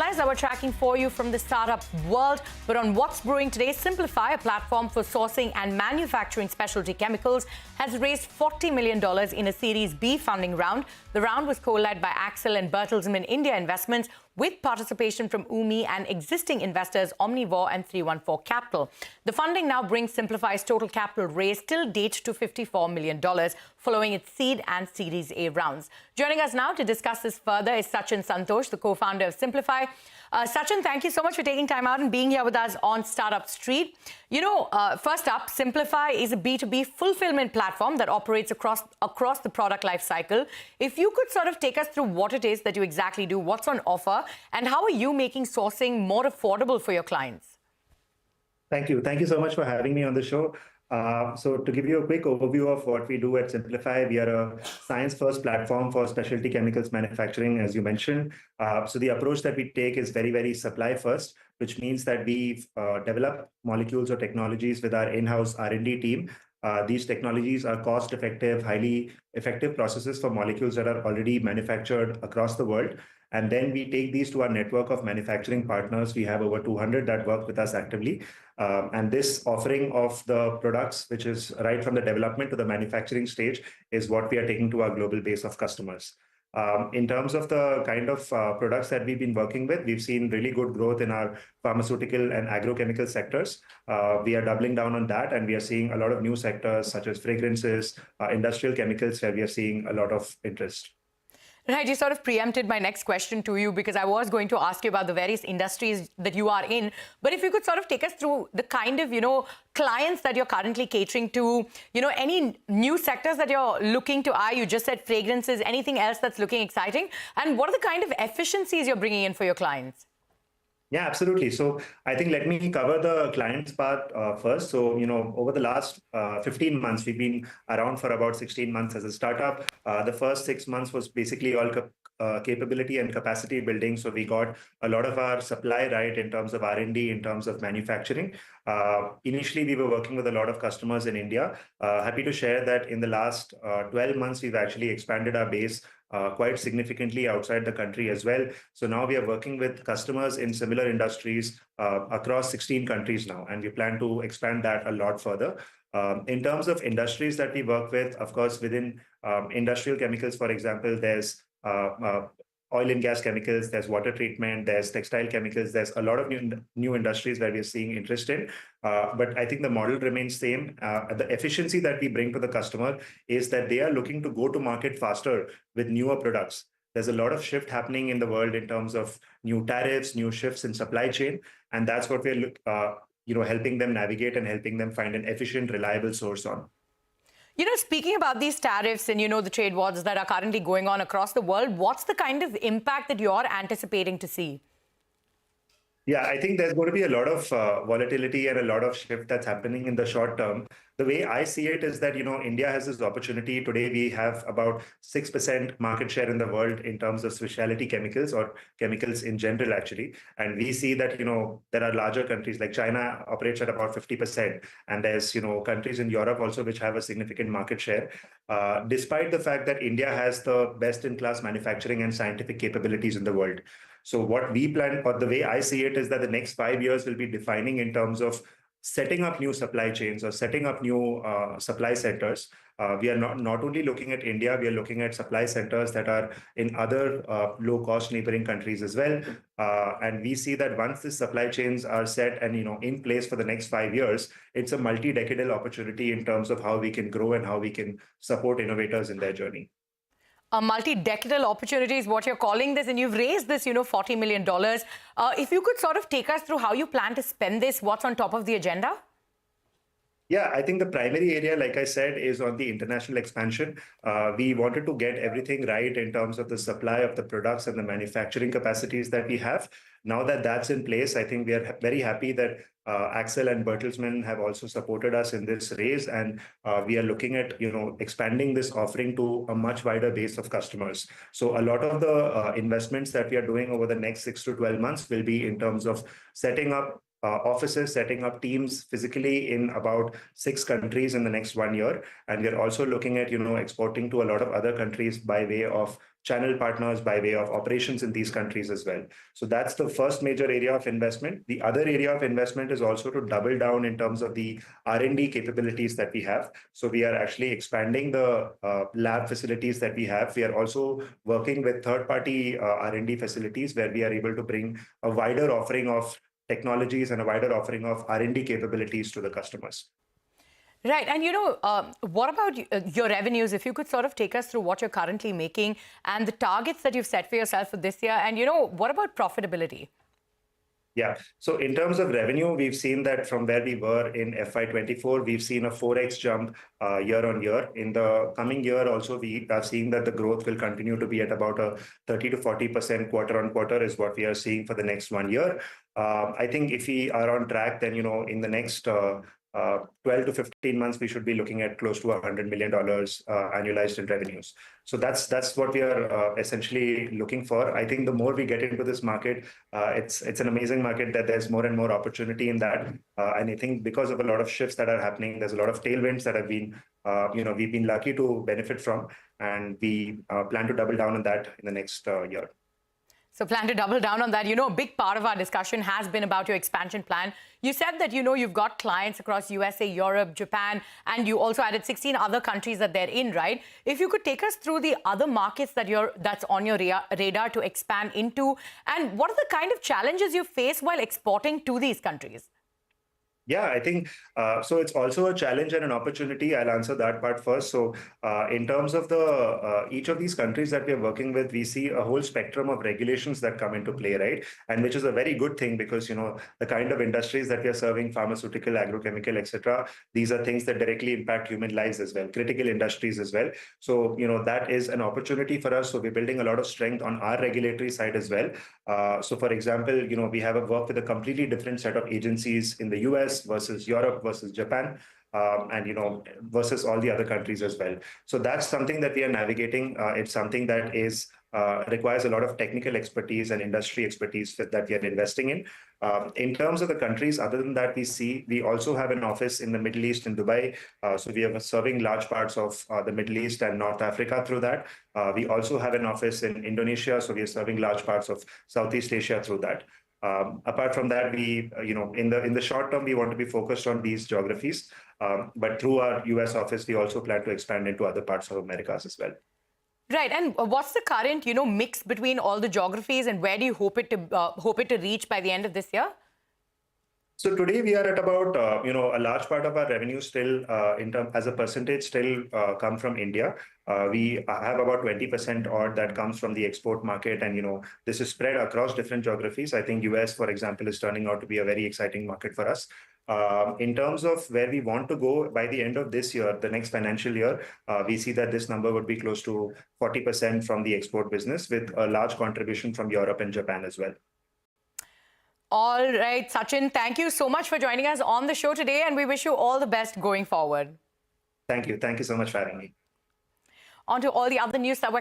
headlines that we're tracking for you from the startup world. But on What's Brewing today, Scimplify, a platform for sourcing and manufacturing specialty chemicals, has raised $40 million in a Series B funding round. The round was co-led by Axel and Bertelsmann India Investments, with participation from UMI and existing investors Omnivore and 314 Capital. The funding now brings Scimplify's total capital raised till date to $54 million, following its seed and Series A rounds. Joining us now to discuss this further is Sachin Santhosh, the co-founder of Scimplify. Sachin, thank you so much for taking time out and being here with us on Startup Street. First up, Scimplify is a B2B fulfillment platform that operates across the product life cycle. If you could sort of take us through what it is that you exactly do, what's on offer, and how are you making sourcing more affordable for your clients? Thank you. Thank you so much for having me on the show. So to give you a quick overview of what we do at Scimplify, we are a science-first platform for specialty chemicals manufacturing, as you mentioned. So the approach that we take is very, very supply-first, which means that we develop molecules or technologies with our in-house R&D team. These technologies are cost-effective, highly effective processes for molecules that are already manufactured across the world. And then we take these to our network of manufacturing partners. We have over 200 that work with us actively. And this offering of the products, which is right from the development to the manufacturing stage, is what we are taking to our global base of customers. In terms of the kind of products that we've been working with, we've seen really good growth in our pharmaceutical and agrochemical sectors. We are doubling down on that, and we are seeing a lot of new sectors such as fragrances, industrial chemicals, where we are seeing a lot of interest. Right, you sort of preempted my next question to you, because I was going to ask you about the various industries that you are in. But if you could sort of take us through the kind of, clients that you're currently catering to, any new sectors that you're looking to eye. You just said fragrances, anything else that's looking exciting? And what are the kind of efficiencies you're bringing in for your clients? Yeah, absolutely. So I think let me cover the clients part first. So, over the last 15 months, we've been around for about 16 months as a startup. The first 6 months was basically all capability and capacity building. So we got a lot of our supply right in terms of R&D, in terms of manufacturing. Initially, we were working with a lot of customers in India. Happy to share that in the last 12 months, we've actually expanded our base quite significantly outside the country as well. So now we are working with customers in similar industries across 16 countries now, and we plan to expand that a lot further. In terms of industries that we work with, of course, within industrial chemicals, for example, there's oil and gas chemicals, there's water treatment, there's textile chemicals, there's a lot of new industries where we're seeing interest in. But I think the model remains same. The efficiency that we bring to the customer is that they are looking to go to market faster with newer products. There's a lot of shift happening in the world in terms of new tariffs, new shifts in supply chain, and that's what we're helping them navigate and helping them find an efficient, reliable source on. Speaking about these tariffs and, the trade wars that are currently going on across the world, what's the kind of impact that you're anticipating to see? Yeah, I think there's going to be a lot of volatility and a lot of shift that's happening in the short term. The way I see it is that, India has this opportunity. Today, we have about 6% market share in the world in terms of specialty chemicals, or chemicals in general, actually. And we see that, there are larger countries like China operates at about 50%. And there's, countries in Europe also which have a significant market share, despite the fact that India has the best-in-class manufacturing and scientific capabilities in the world. So what we plan, or the way I see it, is that the next 5 years will be defining in terms of setting up new supply chains or setting up new supply centers. We are not only looking at India, we are looking at supply centers that are in other low-cost neighboring countries as well. And we see that once the supply chains are set and in place for the next 5 years, it's a multi-decadal opportunity in terms of how we can grow and how we can support innovators in their journey. A multi-decadal opportunity is what you're calling this, and you've raised this, $40 million. If you could sort of take us through how you plan to spend this, what's on top of the agenda? Yeah, I think the primary area, like I said, is on the international expansion. We wanted to get everything right in terms of the supply of the products and the manufacturing capacities that we have. Now that that's in place, I think we are very happy that Axel and Bertelsmann have also supported us in this raise, and we are looking at expanding this offering to a much wider base of customers. So a lot of the investments that we are doing over the next 6 to 12 months will be in terms of setting up offices, setting up teams physically in about 6 countries in the next 1 year. And we're also looking at, exporting to a lot of other countries by way of channel partners, by way of operations in these countries as well. So that's the first major area of investment. The other area of investment is also to double down in terms of the R&D capabilities that we have. So we are actually expanding the lab facilities that we have. We are also working with third-party R&D facilities where we are able to bring a wider offering of technologies and a wider offering of R&D capabilities to the customers. Right. And, what about your revenues? If you could sort of take us through what you're currently making and the targets that you've set for yourself for this year. And, what about profitability? Yeah. So in terms of revenue, we've seen that from where we were in FY24, we've seen a 4x jump year on year. In the coming year also, we are seeing that the growth will continue to be at about a 30 to 40% quarter on quarter is what we are seeing for the next 1 year. I think if we are on track, then, in the next 12 to 15 months, we should be looking at close to $100 million annualized in revenues. So that's what we are essentially looking for. I think the more we get into this market, it's an amazing market that there's more and more opportunity in that. And I think because of a lot of shifts that are happening, there's a lot of tailwinds that have been, we've been lucky to benefit from, and we plan to double down on that in the next year. So plan to double down on that. A big part of our discussion has been about your expansion plan. You said that, you've got clients across USA, Europe, Japan, and you also added 16 other countries that they're in, right? If you could take us through the other markets that's on your radar to expand into, and what are the kind of challenges you face while exporting to these countries? Yeah, I think so. It's also a challenge and an opportunity. I'll answer that part first. So in terms of the each of these countries that we are working with, we see a whole spectrum of regulations that come into play, right? And which is a very good thing because, the kind of industries that we are serving, pharmaceutical, agrochemical, etc., these are things that directly impact human lives as well, critical industries as well. So, that is an opportunity for us. So we're building a lot of strength on our regulatory side as well. So, for example, we have a work with a completely different set of agencies in the US versus Europe versus Japan, and versus all the other countries as well. So that's something that we are navigating. It's something that is requires a lot of technical expertise and industry expertise that we are investing in. In terms of the countries, other than that, we also have an office in the Middle East in Dubai. So we are serving large parts of the Middle East and North Africa through that. We also have an office in Indonesia. So we are serving large parts of Southeast Asia through that. Apart from that, we, in the short term, we want to be focused on these geographies. But through our US office, we also plan to expand into other parts of Americas as well. Right. And what's the current, mix between all the geographies, and where do you hope it to reach by the end of this year? So today we are at about, a large part of our revenue still, as a percentage, still come from India. We have about 20% odd that comes from the export market, and this is spread across different geographies. I think US, for example, is turning out to be a very exciting market for us. In terms of where we want to go by the end of this year, the next financial year, we see that this number would be close to 40% from the export business, with a large contribution from Europe and Japan as well. All right, Sachin, thank you so much for joining us on the show today, and we wish you all the best going forward. Thank you. Thank you so much for having me. On to all the other news that we're